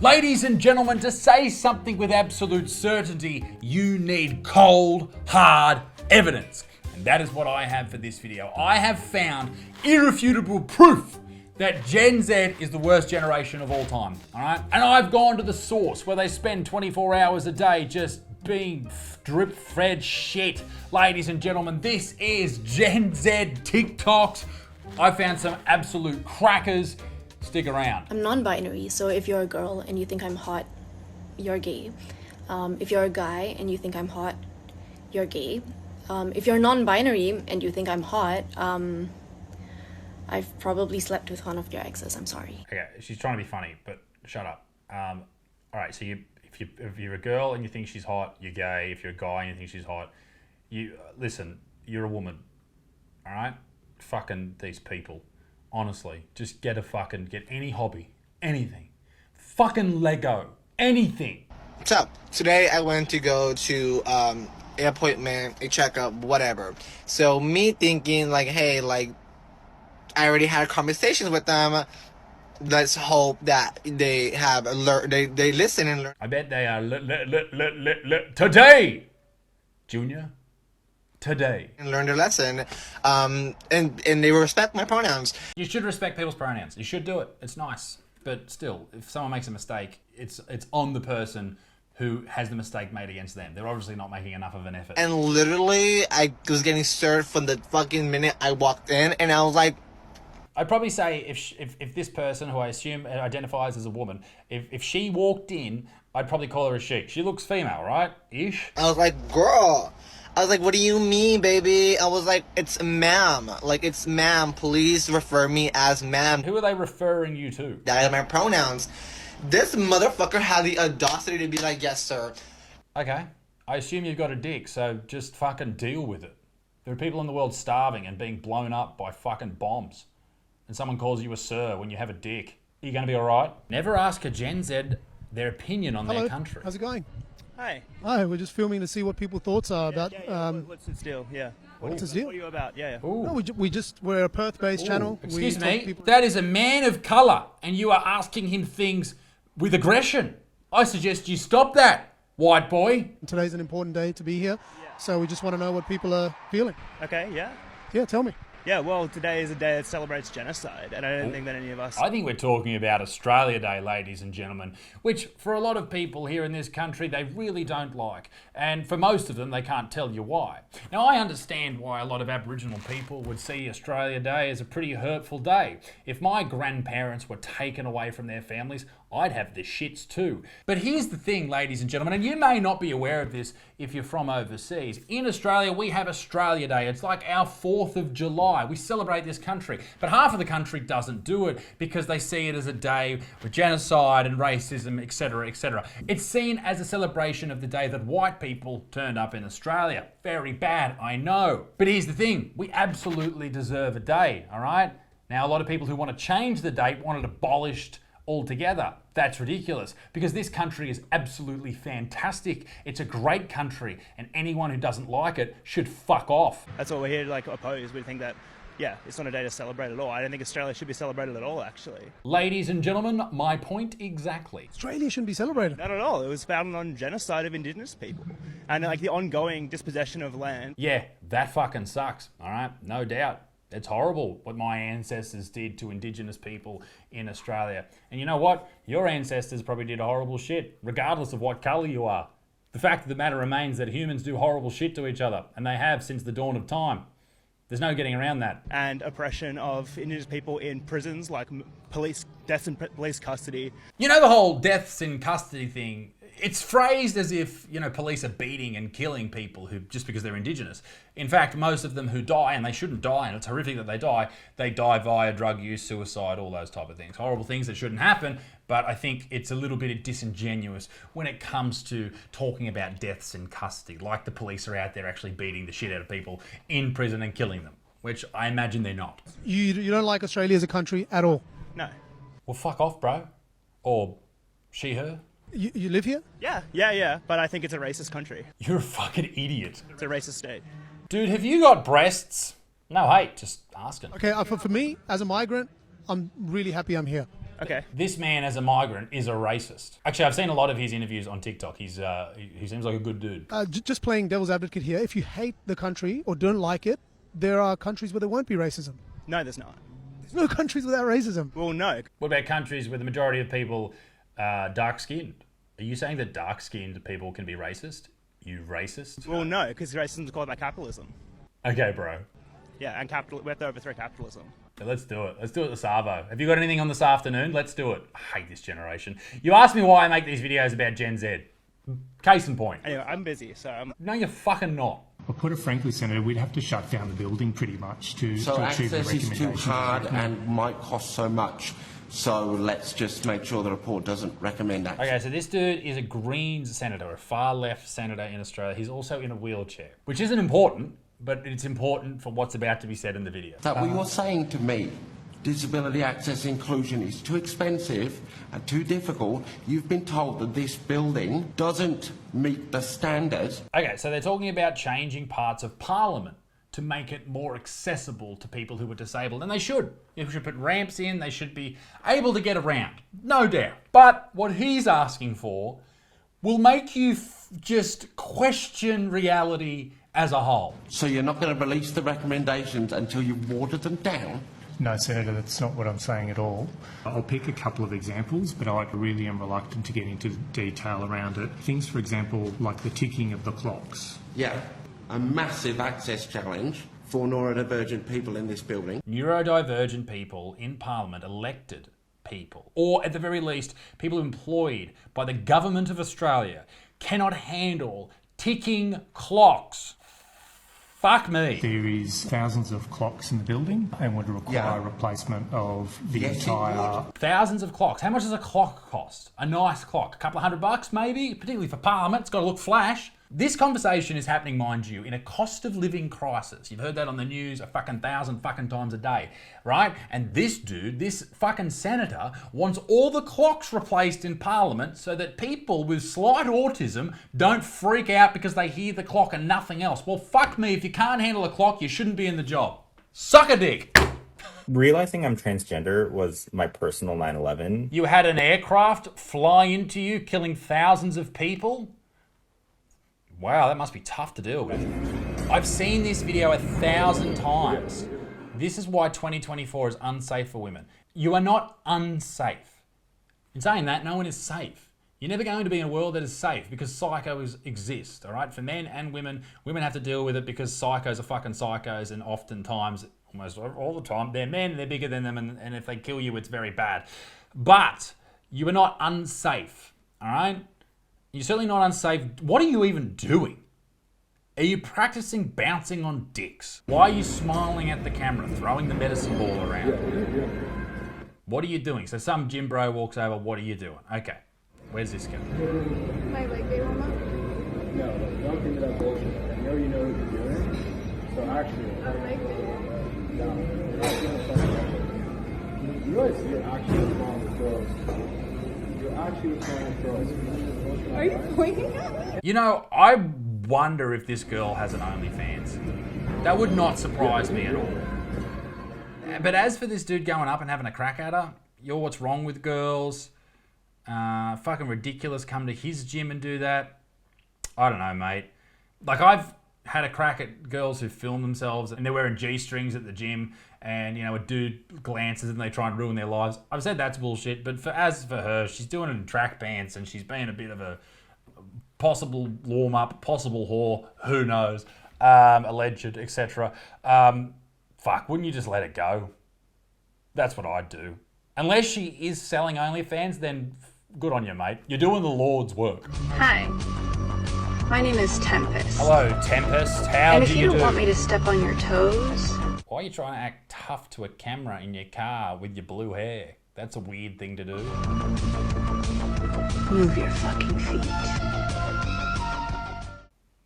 Ladies and gentlemen, to say something with absolute certainty, you need cold, hard evidence. And that is what I have for this video. I have found irrefutable proof that Gen Z is the worst generation of all time, all right? And I've gone to the source where they spend 24 hours a day just being drip-fed shit. Ladies and gentlemen, this is Gen Z TikToks. I found some absolute crackers. Stick around. I'm non-binary, so if you're a girl and you think I'm hot, you're gay. If you're a guy and you think I'm hot, you're gay. If you're non-binary and you think I'm hot, I've probably slept with one of your exes. I'm sorry. Okay, she's trying to be funny, but shut up. All right, so if you're a girl and you think she's hot, you're gay. If you're a guy and you think she's hot, listen, you're a woman. All right, fucking these people. Honestly, just get any hobby, anything. Fucking Lego, anything. What's up? Today I went to go to an appointment, a checkup, whatever. So me thinking like, hey, like, I already had conversations with them. Let's hope that they have they listen and learn. I bet they are today, Junior. Today. And learn their lesson, and they respect my pronouns. You should respect people's pronouns. You should do it. It's nice. But still, if someone makes a mistake, it's on the person who has the mistake made against them. They're obviously not making enough of an effort. And literally, I was getting served from the fucking minute I walked in, and I was like, I'd probably say if this person, who I assume identifies as a woman, if she walked in, I'd probably call her a she. She looks female, right? Ish. I was like, girl. I was like, what do you mean, baby? I was like, it's ma'am. Like, it's ma'am. Please refer me as ma'am. Who are they referring you to? That are my pronouns. This motherfucker had the audacity to be like, yes, sir. Okay. I assume you've got a dick, so just fucking deal with it. There are people in the world starving and being blown up by fucking bombs. And someone calls you a sir when you have a dick. Are you going to be alright? Never ask a Gen Z their opinion on their country. How's it going? Hi. Hi, we're just filming to see what people's thoughts are about. What's its deal? Yeah. What's its deal? What are you about? Yeah. No, we're a Perth-based channel. Excuse me. That is a man of colour, and you are asking him things with aggression. I suggest you stop that, white boy. Today's an important day to be here, so we just want to know what people are feeling. Okay. Yeah. Yeah, tell me. Yeah. Well, today is a day that celebrates genocide, and I don't think that any of us. I think we're talking about Australia Day, ladies and gentlemen, which for a lot of people here in this country, they really don't like. And for most of them, they can't tell you why. Now, I understand why a lot of Aboriginal people would see Australia Day as a pretty hurtful day. If my grandparents were taken away from their families, I'd have the shits too. But here's the thing, ladies and gentlemen, and you may not be aware of this if you're from overseas. In Australia, we have Australia Day. It's like our 4th of July. We celebrate this country. But half of the country doesn't do it because they see it as a day with genocide and racism, etc., etc. It's seen as a celebration of the day that white people turned up in Australia. Very bad, I know. But here's the thing, we absolutely deserve a day, all right? Now, a lot of people who want to change the date want it abolished altogether. That's ridiculous because this country is absolutely fantastic. It's a great country, and anyone who doesn't like it should fuck off. That's what we're here to oppose. We think that, yeah, it's not a day to celebrate at all. I don't think Australia should be celebrated at all, actually. Ladies and gentlemen, my point exactly. Australia shouldn't be celebrated. Not at all. It was founded on genocide of Indigenous people and the ongoing dispossession of land. Yeah, that fucking sucks. All right, no doubt. It's horrible what my ancestors did to Indigenous people in Australia. And you know what? Your ancestors probably did horrible shit, regardless of what colour you are. The fact of the matter remains that humans do horrible shit to each other, and they have since the dawn of time. There's no getting around that. And oppression of Indigenous people in prisons, like deaths in police custody. You know the whole deaths in custody thing? It's phrased as if, police are beating and killing people who just because they're Indigenous. In fact, most of them who die, and they shouldn't die, and it's horrific that they die via drug use, suicide, all those type of things. Horrible things that shouldn't happen, but I think it's a little bit disingenuous when it comes to talking about deaths in custody, like the police are out there actually beating the shit out of people in prison and killing them, which I imagine they're not. You don't like Australia as a country at all? No. Well, fuck off, bro. Or she, her. You live here? Yeah, but I think it's a racist country. You're a fucking idiot. It's a racist state. Dude, have you got breasts? No hate, just asking. Okay, for me, as a migrant, I'm really happy I'm here. Okay. This man, as a migrant, is a racist. Actually, I've seen a lot of his interviews on TikTok. He seems like a good dude. Just playing devil's advocate here, if you hate the country or don't like it, there are countries where there won't be racism. No, there's not. There's no countries without racism. Well, no. What about countries where the majority of people are dark-skinned? Are you saying that dark-skinned people can be racist? You racist? Well, no, because racism is caused by capitalism. Okay, bro. Yeah, and we have to overthrow capitalism. So let's do it. Let's do it this Savo. Have you got anything on this afternoon? Let's do it. I hate this generation. You asked me why I make these videos about Gen Z. Case in point. Anyway, I'm busy, so No, you're fucking not. Well, put it frankly, Senator, we'd have to shut down the building pretty much to achieve the access is too recommendations. hard and might cost so much. So let's just make sure the report doesn't recommend that. Okay, so this dude is a Greens senator, a far-left senator in Australia. He's also in a wheelchair, which isn't important, but it's important for what's about to be said in the video. That what you're saying to me, disability access inclusion is too expensive and too difficult. You've been told that this building doesn't meet the standards. Okay, so they're talking about changing parts of Parliament to make it more accessible to people who are disabled. And they should. You should put ramps in. They should be able to get around. No doubt. But what he's asking for will make you just question reality as a whole. So you're not going to release the recommendations until you've watered them down? No, Senator, that's not what I'm saying at all. I'll pick a couple of examples, but I really am reluctant to get into detail around it. Things, for example, like the ticking of the clocks. Yeah, a massive access challenge for neurodivergent people in this building. Neurodivergent people in Parliament, elected people, or at the very least, people employed by the government of Australia, cannot handle ticking clocks. Fuck me. There is thousands of clocks in the building and would require replacement of the entire... Thousands of clocks. How much does a clock cost? A nice clock. A couple of $100 maybe? Particularly for Parliament. It's got to look flash. This conversation is happening, mind you, in a cost of living crisis. You've heard that on the news a fucking thousand fucking times a day, right? And this dude, this fucking senator, wants all the clocks replaced in Parliament so that people with slight autism don't freak out because they hear the clock and nothing else. Well, fuck me, if you can't handle a clock, you shouldn't be in the job. Suck a dick. Realizing I'm transgender was my personal 9/11. You had an aircraft fly into you, killing thousands of people? Wow, that must be tough to deal with. I've seen this video 1,000 times. This is why 2024 is unsafe for women. You are not unsafe. In saying that, no one is safe. You're never going to be in a world that is safe because psychos exist, all right? For men and women, women have to deal with it because psychos are fucking psychos, and oftentimes, almost all the time, they're men, they're bigger than them, and if they kill you, it's very bad. But you are not unsafe, all right? You're certainly not unsafe. What are you even doing? Are you practicing bouncing on dicks? Why are you smiling at the camera, throwing the medicine ball around? What are you doing? So some gym bro walks over, what are you doing? Okay, where's this going? My leg day warm up? No, don't give me that bullshit. I know you know what you're doing. So actually... A leg day? No, you're actually you realize you're actually wrong with girls. You're actually wrong with girls. Are you pointing at me? You know, I wonder if this girl has an OnlyFans. That would not surprise me at all. But as for this dude going up and having a crack at her, you're what's wrong with girls. Fucking ridiculous, come to his gym and do that. I don't know, mate. Like, I've had a crack at girls who film themselves and they're wearing G-strings at the gym, and, you know, a dude glances and they try and ruin their lives. I've said that's bullshit, but as for her, she's doing it in track pants and she's being a bit of a possible warm-up, possible whore, who knows, alleged, etc. Fuck, wouldn't you just let it go? That's what I'd do. Unless she is selling OnlyFans, then good on you, mate. You're doing the Lord's work. Hi. My name is Tempest. Hello, Tempest. How and do if you you do? don't want me to step on your toes... Why are you trying to act tough to a camera in your car with your blue hair? That's a weird thing to do. Move your fucking feet.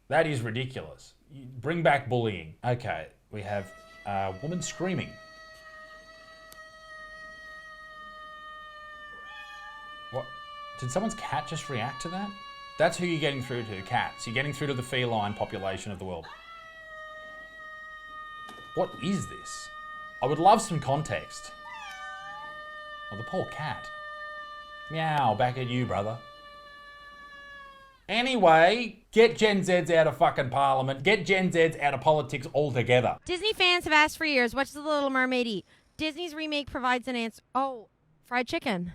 That is ridiculous. Bring back bullying. Okay, we have a woman screaming. What? Did someone's cat just react to that? That's who you're getting through to, cats. You're getting through to the feline population of the world. What is this? I would love some context. Oh, the poor cat. Meow, back at you, brother. Anyway, get Gen Zs out of fucking Parliament. Get Gen Zs out of politics altogether. Disney fans have asked for years, what does The Little Mermaid eat? Disney's remake provides an answer. Oh, fried chicken.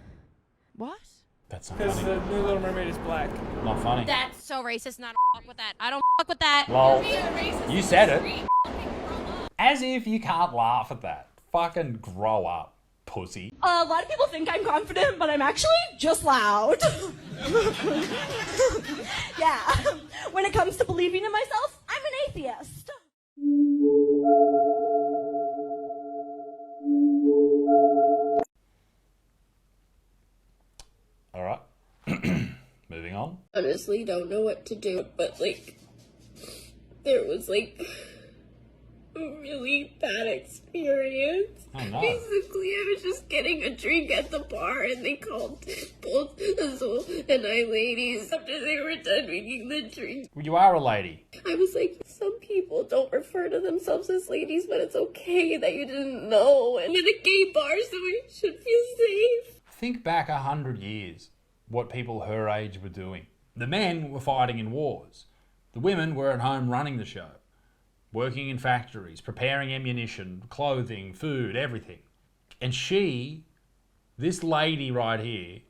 What? That's not Because funny. the new Little Mermaid is black. Not funny. That's so racist. Not fuck with that. I don't fuck with that. Lol. You said it. As if you can't laugh at that. Fucking grow up, pussy. A lot of people think I'm confident, but I'm actually just loud. Yeah. When it comes to believing in myself, I'm an atheist. All right. Moving on. Honestly, don't know what to do, but like, there was like a really bad experience. Oh, no. Basically, I was just getting a drink at the bar, and they called both Azul and I ladies after they were done making the drink. You are a lady. I was like, some people don't refer to themselves as ladies, but it's okay that you didn't know. And in a gay bar, so I should feel safe. Think back 100 years, what people her age were doing. The men were fighting in wars. The women were at home running the show, working in factories, preparing ammunition, clothing, food, everything. And she, this lady right here,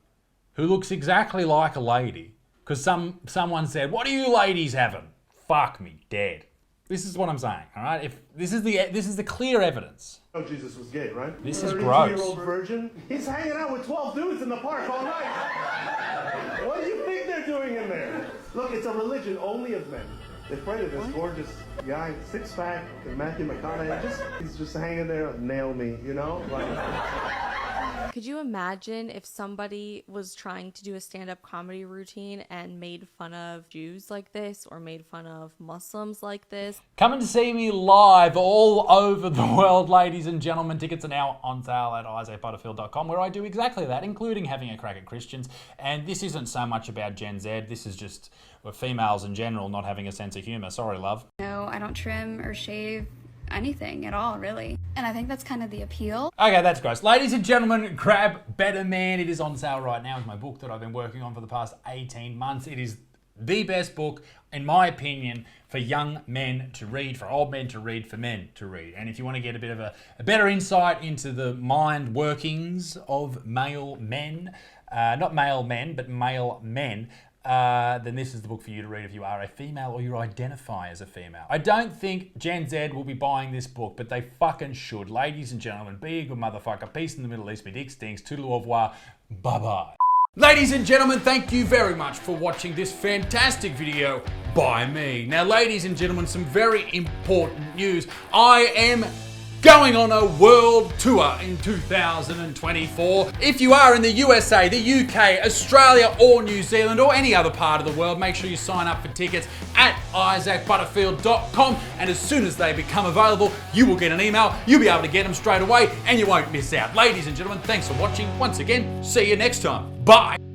who looks exactly like a lady, because someone said, "What are you ladies having?" Fuck me, dead. This is what I'm saying, all right? If this is the clear evidence. Oh, Jesus was gay, right? This is gross. 32-year-old virgin. He's hanging out with 12 dudes in the park all night. What do you think they're doing in there? Look, it's a religion only of men. They pray to this gorgeous guy, six-pack, Matthew McConaughey. He's just hanging there, nail me, you know? Could you imagine if somebody was trying to do a stand-up comedy routine and made fun of Jews like this or made fun of Muslims like this? Come and see me live all over the world, ladies and gentlemen. Tickets are now on sale at isaacbutterfield.com, where I do exactly that, including having a crack at Christians. And this isn't so much about Gen Z. This is just females in general not having a sense of humour. Sorry, love. No, I don't trim or shave anything at all, really. And I think that's kind of the appeal. Okay, that's gross. Ladies and gentlemen, grab Betterman. It is on sale right now. It's my book that I've been working on for the past 18 months. It is the best book, in my opinion, for young men to read, for old men to read, for men to read. And if you want to get a bit of a better insight into the mind workings of male men, not male men, but male men, then this is the book for you to read if you are a female or you identify as a female. I don't think Gen Z will be buying this book, but they fucking should. Ladies and gentlemen, be a good motherfucker. Peace in the Middle East. Me dick stinks. Toodle au revoir. Bye-bye. Ladies and gentlemen, thank you very much for watching this fantastic video by me. Now, ladies and gentlemen, some very important news. I am going on a world tour in 2024. If you are in the USA, the UK, Australia or New Zealand or any other part of the world, make sure you sign up for tickets at isaacbutterfield.com, and as soon as they become available, you will get an email. You'll be able to get them straight away and you won't miss out. Ladies and gentlemen, thanks for watching. Once again, see you next time. Bye.